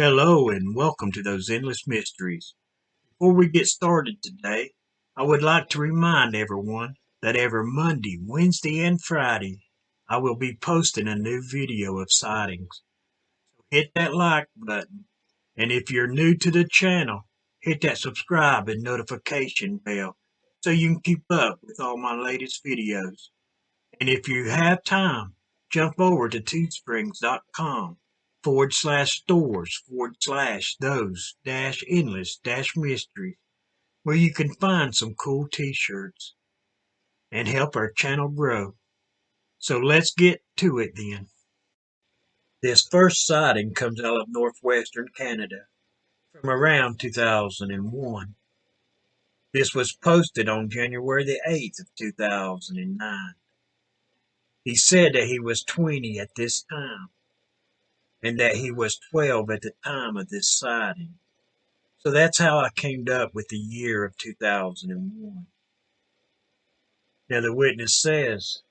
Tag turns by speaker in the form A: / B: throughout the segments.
A: Hello and welcome to those endless mysteries. Before we get started today, I would like to remind everyone that every Monday, Wednesday, and Friday, I will be posting a new video of sightings. So hit that like button, and if you're new to the channel, hit that subscribe and notification bell so you can keep up with all my latest videos. And if you have time, jump over to teesprings.com/stores/those-endless-mysteries where you can find some cool t-shirts and help our channel grow. So let's get to it then. This first sighting comes out of northwestern Canada from around 2001. This was posted on January the 8th of 2009. He said that he was 20 at this time and that he was 12 at the time of this sighting. So that's how I came up with the year of 2001. Now, the witness says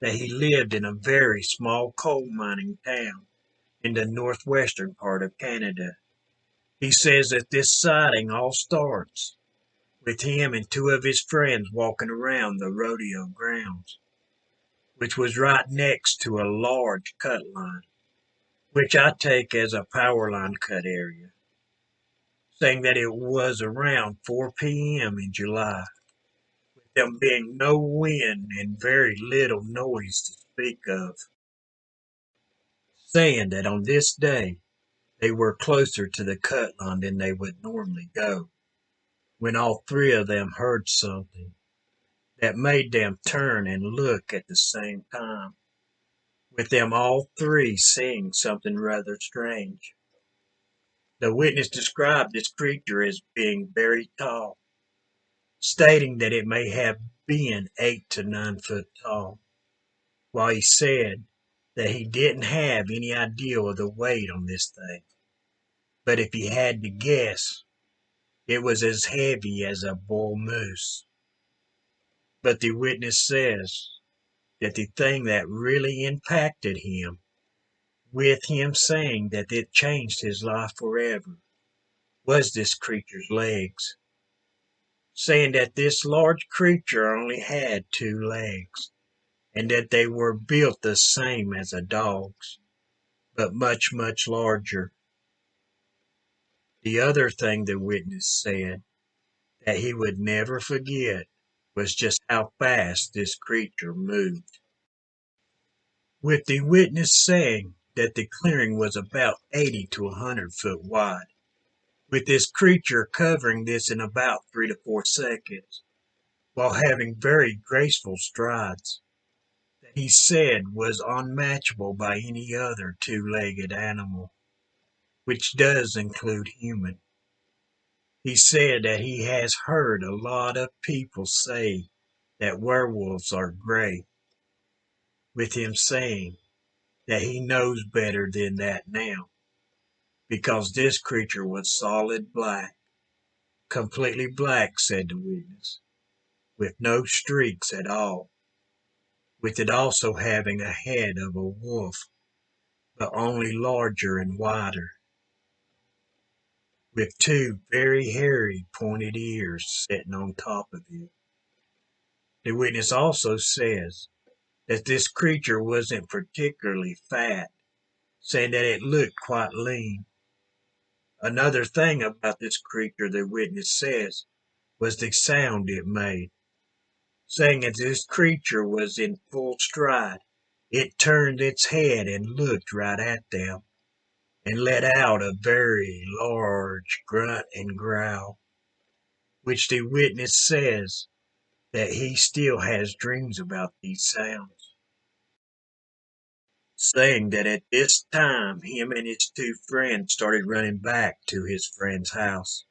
A: that he lived in a very small coal mining town in the northwestern part of Canada. He says that this sighting all starts with him and two of his friends walking around the rodeo grounds, which was right next to a large cut line, which I take as a power line cut area, saying that it was around 4 p.m. in July, with there being no wind and very little noise to speak of, saying that on this day they were closer to the cut line than they would normally go, when all three of them heard something that made them turn and look at the same time, with them all three seeing something rather strange. The witness described this creature as being very tall, stating that it may have been 8 to 9 foot tall, while he said that he didn't have any idea of the weight on this thing, but if he had to guess, it was as heavy as a bull moose. But the witness says that the thing that really impacted him, with him saying that it changed his life forever, was this creature's legs, saying that this large creature only had 2 legs, and that they were built the same as a dog's, but much, much larger. The other thing the witness said that he would never forget was just how fast this creature moved, with the witness saying that the clearing was about 80 to 100 foot wide, with this creature covering this in about 3 to 4 seconds, while having very graceful strides that he said was unmatchable by any other 2-legged animal, which does include human. He said that he has heard a lot of people say that werewolves are gray, with him saying that he knows better than that now, because this creature was solid black, completely black, said the witness, with no streaks at all, with it also having a head of a wolf, but only larger and wider, with two very hairy pointed ears sitting on top of it. The witness also says that this creature wasn't particularly fat, saying that it looked quite lean. Another thing about this creature, the witness says, was the sound it made, saying that this creature was in full stride. It turned its head and looked right at them, and let out a very large grunt and growl, which the witness says that he still has dreams about these sounds, saying that at this time him and his two friends started running back to his friend's house,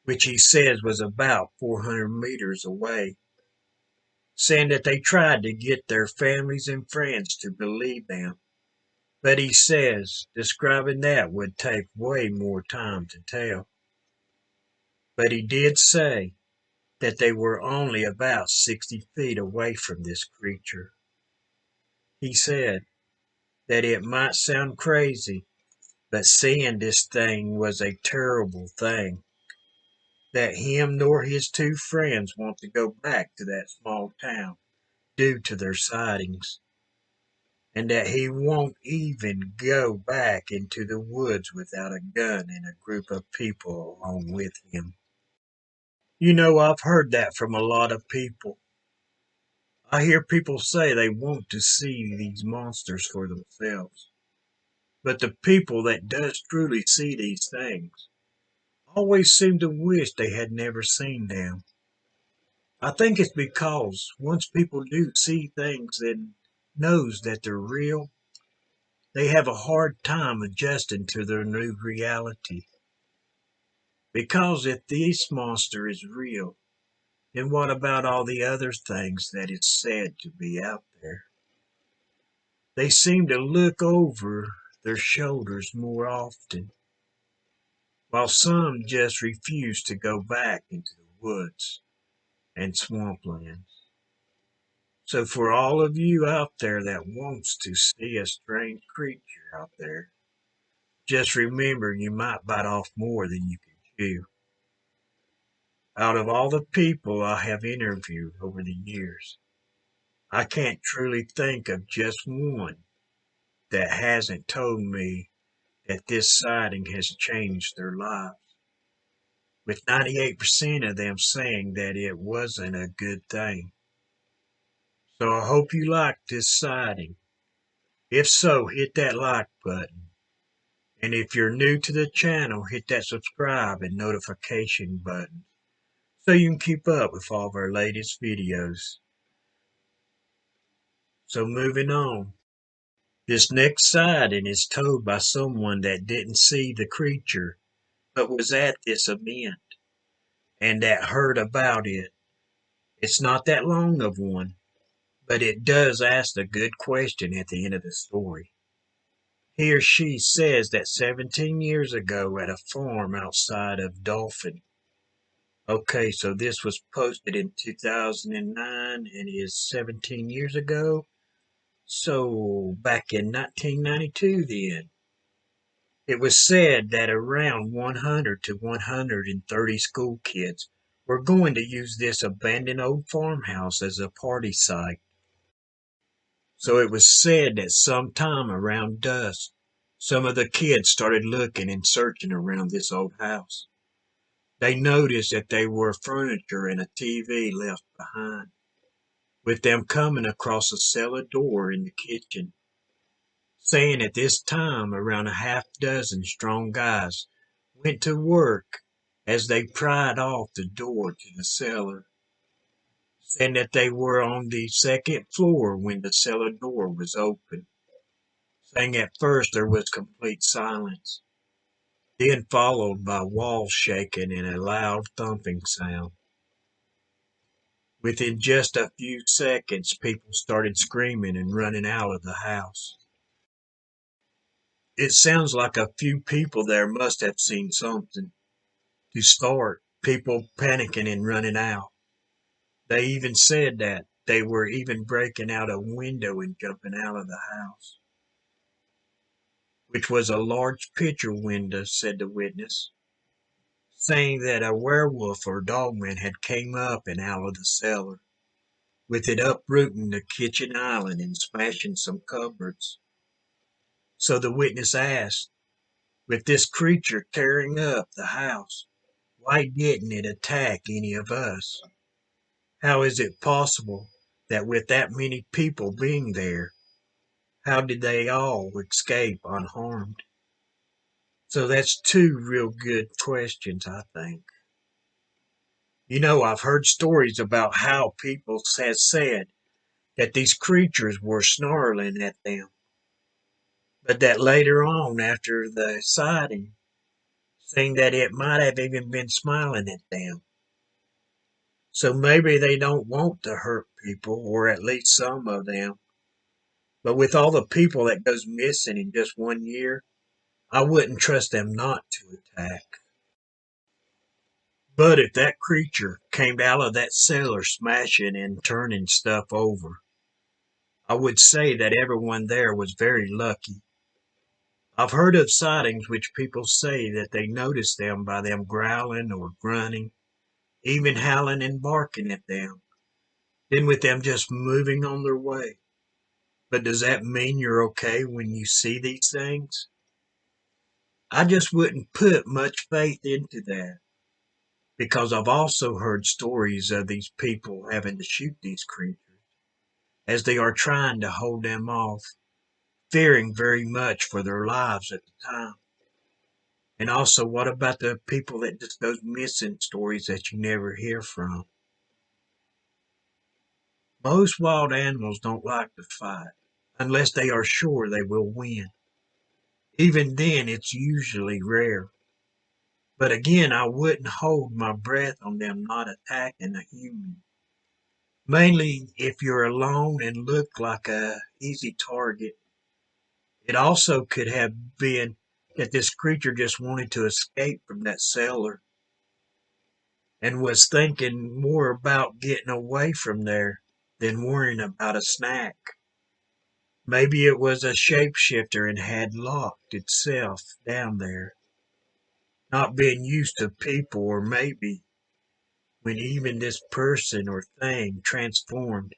A: which he says was about 400 meters away, saying that they tried to get their families and friends to believe them, but he says describing that would take way more time to tell. But he did say that they were only about 60 feet away from this creature. He said that it might sound crazy, But seeing this thing was a terrible thing, that him nor his two friends want to go back to that small town due to their sightings, and that he won't even go back into the woods without a gun and a group of people along with him. I've heard that from a lot of people. I hear people say they want to see these monsters for themselves. But the people that does truly see these things always seem to wish they had never seen them. I think it's because once people do see things and knows that they're real, they have a hard time adjusting to their new reality. Because if this monster is real, then what about all the other things that is said to be out there? They seem to look over their shoulders more often, while some just refuse to go back into the woods and swamplands. So for all of you out there that wants to see a strange creature out there, just remember you might bite off more than you can chew. Out of all the people I have interviewed over the years, I can't truly think of just one that hasn't told me that this sighting has changed their lives, with 98% of them saying that it wasn't a good thing. So I hope you liked this sighting. If so, hit that like button. And if you're new to the channel, hit that subscribe and notification button so you can keep up with all of our latest videos. So moving on. This next sighting is told by someone that didn't see the creature but was at this event and that heard about it. It's not that long of one, but it does ask a good question at the end of the story. He or she says that 17 years ago at a farm outside of Dolphin. Okay, so this was posted in 2009 and is 17 years ago. So back in 1992 then. It was said that around 100 to 130 school kids were going to use this abandoned old farmhouse as a party site. So it was said that sometime around dusk, some of the kids started looking and searching around this old house. They noticed that there were furniture and a TV left behind, with them coming across a cellar door in the kitchen, saying at this time around a half dozen strong guys went to work as they pried off the door to the cellar, saying that they were on the second floor when the cellar door was open, saying at first there was complete silence, then followed by walls shaking and a loud thumping sound. Within just a few seconds, people started screaming and running out of the house. It sounds like a few people there must have seen something. To start, people panicking and running out. They even said that they were even breaking out a window and jumping out of the house, which was a large picture window, said the witness, saying that a werewolf or dogman had came up and out of the cellar, with it uprooting the kitchen island and smashing some cupboards. So the witness asked, with this creature tearing up the house, why didn't it attack any of us? How is it possible that with that many people being there, how did they all escape unharmed? So that's two real good questions, I think. I've heard stories about how people have said that these creatures were snarling at them, but that later on, after the sighting, saying that it might have even been smiling at them. So maybe they don't want to hurt people, or at least some of them. But with all the people that goes missing in just 1 year, I wouldn't trust them not to attack. But if that creature came out of that cellar smashing and turning stuff over, I would say that everyone there was very lucky. I've heard of sightings which people say that they notice them by them growling or grunting, even howling and barking at them, then with them just moving on their way. But does that mean you're okay when you see these things? I just wouldn't put much faith into that because I've also heard stories of these people having to shoot these creatures as they are trying to hold them off, fearing very much for their lives at the time. And also, what about the people that just goes missing, stories that you never hear from? Most wild animals don't like to fight unless they are sure they will win. Even then, it's usually rare. But again, I wouldn't hold my breath on them not attacking a human. Mainly if you're alone and look like a easy target. It also could have been that this creature just wanted to escape from that cellar and was thinking more about getting away from there than worrying about a snack. Maybe it was a shapeshifter and had locked itself down there, not being used to people, or maybe when even this person or thing transformed,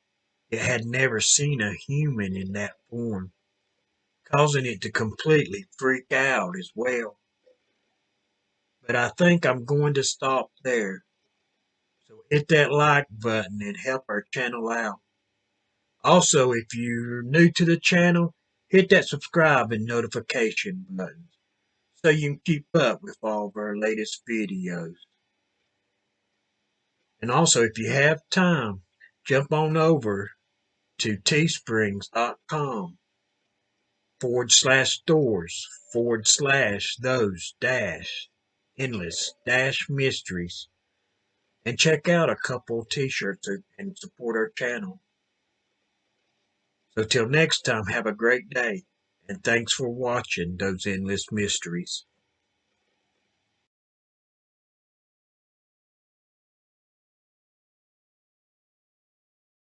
A: it had never seen a human in that form, causing it to completely freak out as well. But I think I'm going to stop there. So hit that like button and help our channel out. Also, if you're new to the channel, hit that subscribe and notification buttons so you can keep up with all of our latest videos. And also, if you have time, jump on over to teesprings.com/stores/those dash endless dash mysteries and check out a couple t-shirts and support our channel. So till next time, have a great day and thanks for watching those endless mysteries.